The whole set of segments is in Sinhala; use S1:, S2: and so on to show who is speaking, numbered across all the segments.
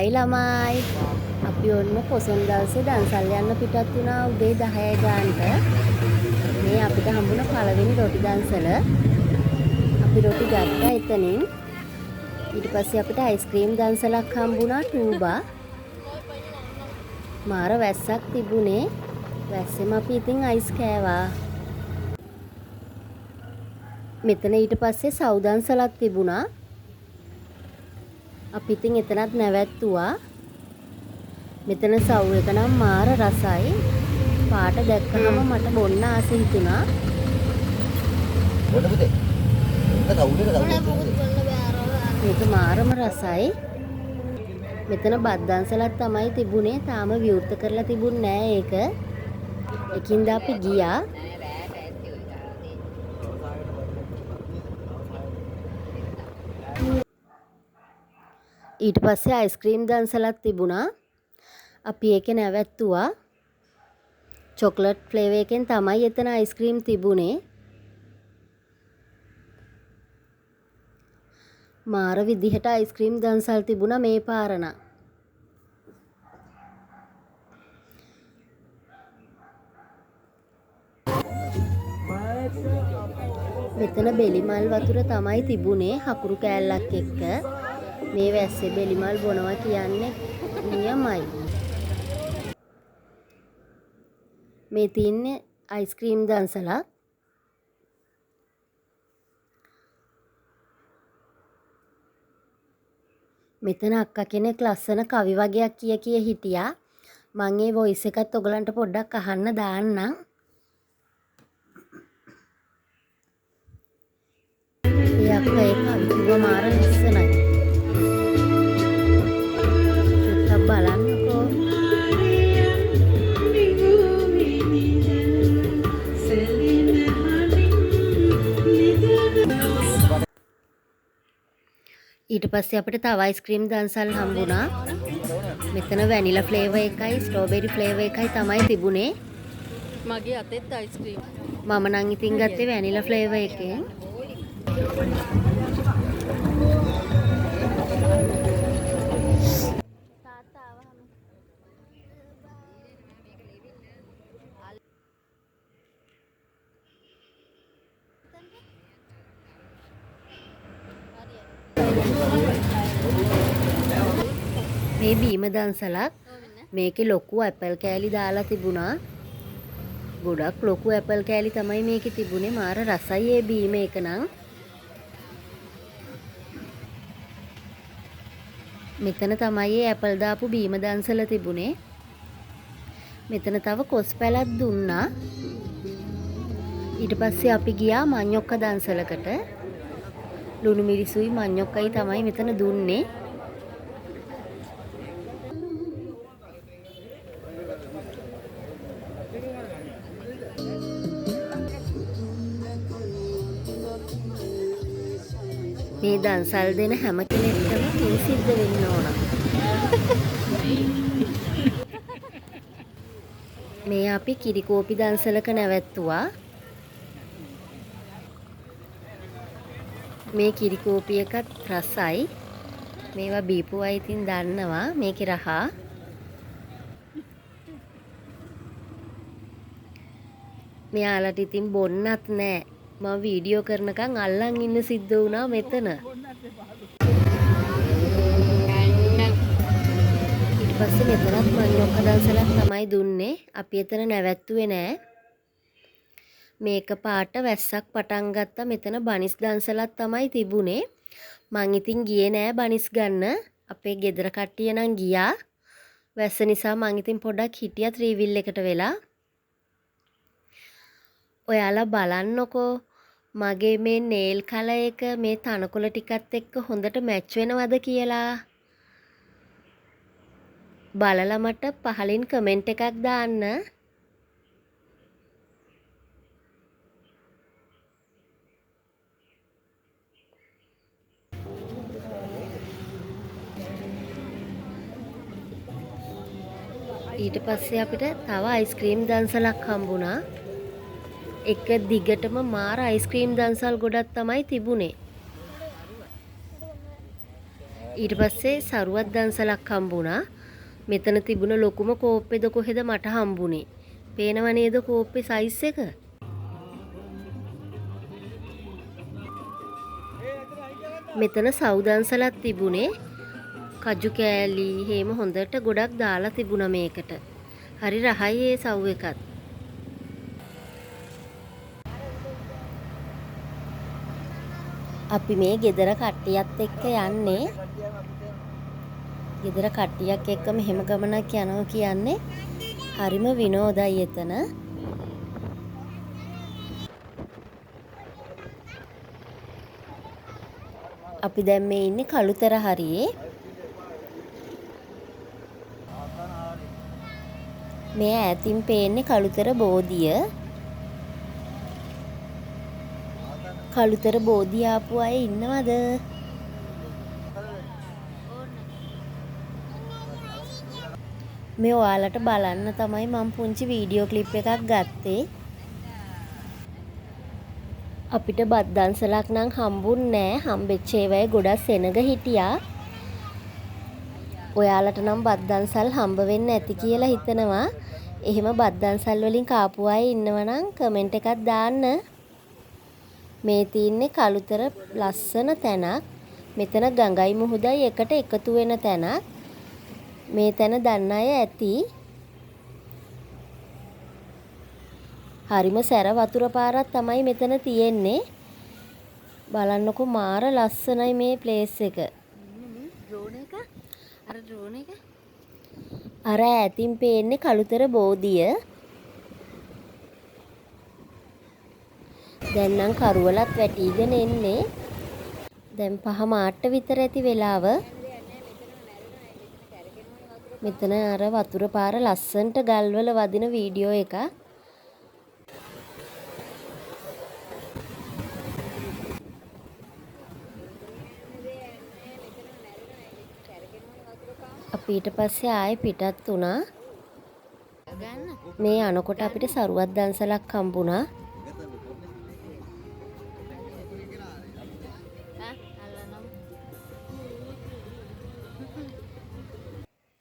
S1: හයි ළමයි. අපි ඔන්න පොසොන් දවසේ දන්සල් යන්න පිටත් වුණා උදේ 10 ගානට. මේ අපිට හම්බුණ පළවෙනි රොටි දන්සල. අපි රොටි ගත්තා එතනින්. ඊට පස්සේ අපිට අයිස්ක්‍රීම් දන්සලක් හම්බුණා ටූබා. මාර වැස්සක් තිබුණේ. වැස්සෙම අපි ඉතින් අයිස් කෑවා. මෙතන ඊට පස්සේ සව් දන්සලක් තිබුණා. අපි ඉතින් එතනත් නැවැත්තුවා. මෙතන සව් එක නම් මාර රසයි. පාට දැක්කම මට බොන්න ආස හිතුණා. මේක මාරම රසයි. මෙතන බත් දන්සලක් තමයි තිබුණේ. තාම විවෘත කරලා තිබුණේ නෑ ඒක. ඒකින්ද අපි ගියා. ඊට පස්සේ අයිස්ක්‍රීම් දන්සලක් තිබුණා. අපි ඒක නැවැත්තුවා. චොක්ලට් ෆ්ලේවර් එකෙන් තමයි එතන අයිස්ක්‍රීම් තිබුණේ. මාර විදිහට අයිස්ක්‍රීම් දන්සල් තිබුණා මේ පාරණ. මෙතන බෙලිමල් වතුර තමයි තිබුණේ හකුරු කෑල්ලක් එක්ක. මේ වැස්සේ බෙලිමල් බොනවා කියන්නේ නියමයි. මේ තින්නේ අයිස්ක්‍රීම් දන්සලක්. මෙතන අක්කා කෙනෙක් ලස්සන කවි වගේක් කිය හිටියා. මම ඒ වොයිස් එකත් ඔයගලන්ට පොඩ්ඩක් අහන්න දාන්නම්. ඒ අක්කා ඒ කවි කිව්ව මාර ලස්සනයි. චුට්ටක් බලන්නකෝ. ඊට පස්සේ අපිට තව අයිස්ක්‍රීම් දන්සල් හම්බුණා. මෙතන වැනිලා ෆ්ලේවර් එකයි ස්ට්‍රෝබෙරි ෆ්ලේවර් එකයි තමයි තිබුණේ.
S2: මගේ අතෙත් අයිස්ක්‍රීම්.
S1: මම නම් ඉතින් ගත්තේ වැනිලා ෆ්ලේවර් එකෙන්. මේ බීම දන්සලක්. මේකේ ලොකු ඇපල් කෑලි දාලා තිබුණා. ගොඩක් ලොකු ඇපල් කෑලි තමයි මේකේ තිබුණේ. මාර රසයි ඒ බීම එක නම්. මෙතන තමයි ඒ ඇපල් දාපු බීම දන්සල තිබුණේ. මෙතන තව කොස් පැලක් දුන්නා. ඊට පස්සේ අපි ගියා මඤ්ඤොක්ක දන්සලකට. ලුණු මිරිසුයි මඤ්ඤොක්කයි තමයි මෙතන දුන්නේ. මේ දන්සල් දෙන හැම කෙනෙක්ටම පින් සිද්ධ වෙන්න ඕන. මේ අපි කිරිකෝපි දන්සලක නැවැත්තුවා. මේ කිරිකෝපි එකත් රසයි. මේවා බීපු අය ඉතින් දන්නවා මේකේ රහ. මෙයාලට ඉතින් බොන්නත් නෑ. මම වීඩියෝ කරනකන් අල්ලන් ඉන්න සිද්ධ වුණා මෙතන. ඊට පස්සේ මෙතනත් මඤ්ඤොක්ක දන්සලක් තමයි දුන්නේ. අපි එතන නැවැත්තුවේ නෑ. මේක පාට වැස්සක් පටන් ගත්තා. මෙතන බනිස් දන්සලක් තමයි තිබුණේ. මං ඉතින් ගියේ නෑ බනිස් ගන්න. අපේ ගෙදර කට්ටිය නම් ගියා. වැස්ස නිසා මං ඉතින් පොඩක් හිටියා ත්‍රිවිල් එකට වෙලා. ඔයාලා බලන්නකෝ මගේ මේ නේල් කලර් එක මේ තනකොළ ටිකත් එක්ක හොඳට මැච් වෙනවද කියලා. බලලා මට පහලින් කමෙන්ට් එකක් දාන්න. ඊට පස්සේ අපිට තව අයිස්ක්‍රීම් දන්සලක් හම්බුණා. එක දිගටම මාර අයිස්ක්‍රීම් දන්සල් ගොඩක් තමයි තිබුණේ. ඊට පස්සේ සරුවත් දන්සලක් හම්බුණා. මෙතන තිබුණ ලොකුම කෝප්පෙද කොහෙද මට හම්බුනේ. පේනව නේද කෝප්පේ සයිස් එක? මෙතන සව් දන්සලක් තිබුණේ. කජු කෑලි හේම හොඳට ගොඩක් දාලා තිබුණා මේකට. හරි රහයි ඒ සව් එකත්. අපි මේ ගෙදර කට්ටියත් එක්ක යන්නේ. ගෙදර කට්ටියක් එක්ක මෙහෙම ගමනක් යනවා කියන්නේ හරිම විනෝදයි එතන. අපි දැන් මේ ඉන්නේ කළුතර හරියේ. මේ ඈතින් පේන්නේ කළුතර බෝධිය. කළුතර බෝධිය ආපු අය ඉන්නවද? මේ ඔයාලට බලන්න තමයි මම පුංචි වීඩියෝ ක්ලිප් එකක් ගත්තේ. අපිට බත් දන්සලක් නම් හම්බුන්නේ නැහැ. හම්බෙච්ච ඒවායේ ගොඩක් සෙනග හිටියා. ඔයාලට නම් බත් දන්සල් හම්බ වෙන්න ඇති කියලා හිතනවා. එහෙම බත් දන්සල් වලින් කාපු අය ඉන්නවනම් කමෙන්ට් එකක් දාන්න. මේ තින්නේ කළුතර ලස්සන තැනක්. මෙතන ගඟයි මුහුදයි එකට එකතු වෙන තැනක්. මේ තැන දන්න අය ඇති. හරිම සැර වතුර පාරක් තමයි මෙතන තියෙන්නේ. බලන්නකෝ මාර ලස්සනයි මේ ප්ලේස් එක.
S2: ඩ්‍රෝන් එක අර ඩ්‍රෝන් එක
S1: අර ඈතින් පේන්නේ කළුතර බෝධිය. දැන් නම් කරුවලත් වැටිගෙන එන්නේ. දැන් 5 මාට්ට විතර ඇති වෙලාව. මෙතන අර වතුර පාර ලස්සන්ට ගල්වල වදින වීඩියෝ එක. අපි ඊට පස්සේ ආයේ පිටත් වුණා. මේ අනකොට අපිට සරුවත් දන්සලක් හම්බුණා.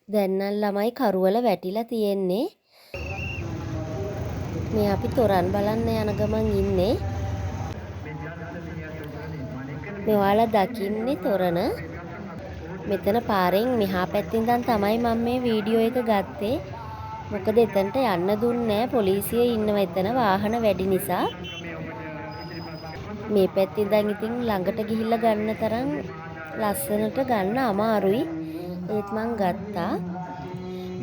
S1: දැන් නම් ළමයි කරුවල වැටිලා තියෙන්නේ. මේ අපි තොරන් බලන්න යන ගමන් ඉන්නේ. මේ ඔයාලා දකින්නේ තොරණ. මෙතන පාරෙන් මෙහා පැත්තෙන් ඉඳන් තමයි මම මේ වීඩියෝ එක ගත්තේ. මොකද එතනට යන්න දුන්නේ නැහැ. පොලිසිය ඉන්නවා එතන වාහන වැඩි නිසා. මේ පැත්තෙන් ඉඳන් ඉතින් ළඟට ගිහිල්ලා ගන්න තරම් ලස්සනට ගන්න අමාරුයි. ඒත් මං ගත්තා.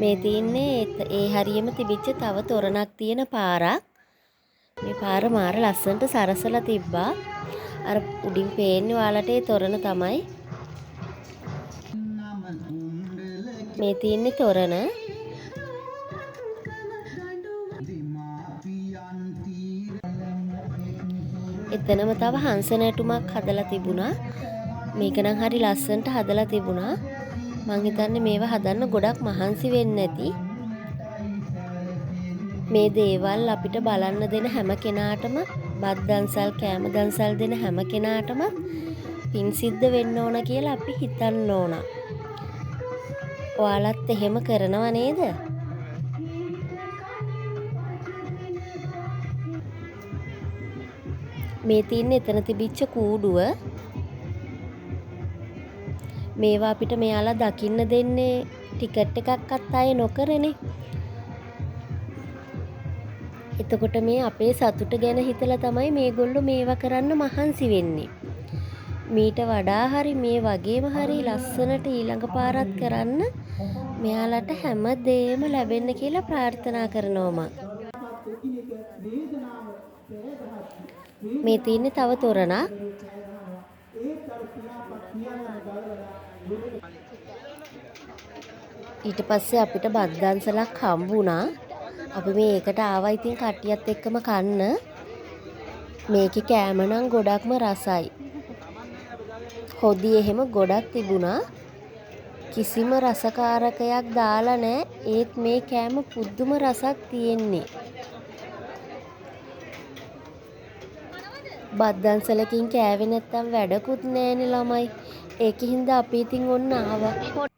S1: මේ තින්නේ ඒ හරියම තිබිච්ච තව තොරණක් තියෙන පාරක්. මේ පාර මාර ලස්සනට සරසලා තිබ්බා. අර උඩින් පේන්නේ ඔයාලට ඒ තොරණ තමයි. මේ තින්නේ තොරණ. එතනම තව හංස නැටුමක් හදලා තිබුණා. මේක නම් හරි ලස්සනට හදලා තිබුණා. මං හිතන්නේ මේවා හදන්න ගොඩක් මහන්සි වෙන්න ඇති. මේ දේවල් අපිට බලන්න දෙන හැම කෙනාටම බත් දන්සල් කෑම දන්සල් දෙන හැම කෙනාටම පින් සිද්ධ වෙන්න ඕන කියලා අපි හිතන්න ඕන. ඔයාලත් එහෙම කරනව නේද? මේ තින්නේ එතන තිබිච්ච කූඩුව. මේවා අපිට මෙයාලා දකින්න දෙන්නේ ටිකට් එකක්වත් ආයේ නොකරනේ. එතකොට මේ අපේ සතුට ගැන හිතලා තමයි මේගොල්ලෝ මේවා කරන්න මහන්සි වෙන්නේ. මීට වඩා හරි මේ වගේම හරි ලස්සනට ඊළඟ පාරත් කරන්න මෙයාලට හැම දෙයක්ම ලැබෙන්න කියලා ප්‍රාර්ථනා කරනවා මම. මේ තින්නේ තව තොරණක්. ඊට පස්සේ අපිට බත් දන්සලක් හම්බුණා. අපි මේකට ආවා ඉතින් කට්ටියත් එක්කම කන්න. මේකේ කෑම නම් ගොඩක්ම රසයි. හොදි එහෙම ගොඩක් තිබුණා. කිසිම රසකාරකයක් දාලා නැහැ. ඒත් මේ කෑම පුදුම රසක් තියෙන්නේ. බත් දන්සලකින් කෑවේ නැත්තම් වැඩකුත් නැහැනේ ළමයි. ඒකින්ද අපි ඉතින් ඔන්න ආවා.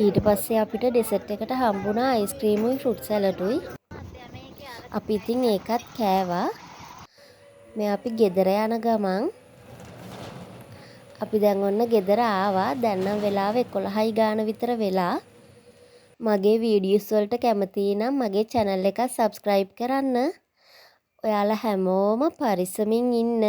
S1: ඊට පස්සේ අපිට ඩෙසර්ට් එකට හම්බුණා අයිස්ක්‍රීමුයි ෆෘට් සැලඩුයි. අපි ඉතින් ඒකත් කෑවා. මේ අපි ගෙදර යන ගමන් අපි දැන් ඔන්න ගෙදර ආවා. දැන් නම් වෙලාව 11යි ගාන විතර වෙලා. මගේ වීඩියෝස් වලට කැමති නම් මගේ channel එක subscribe කරන්න. ඔයාලා හැමෝම පරිස්සමින් ඉන්න.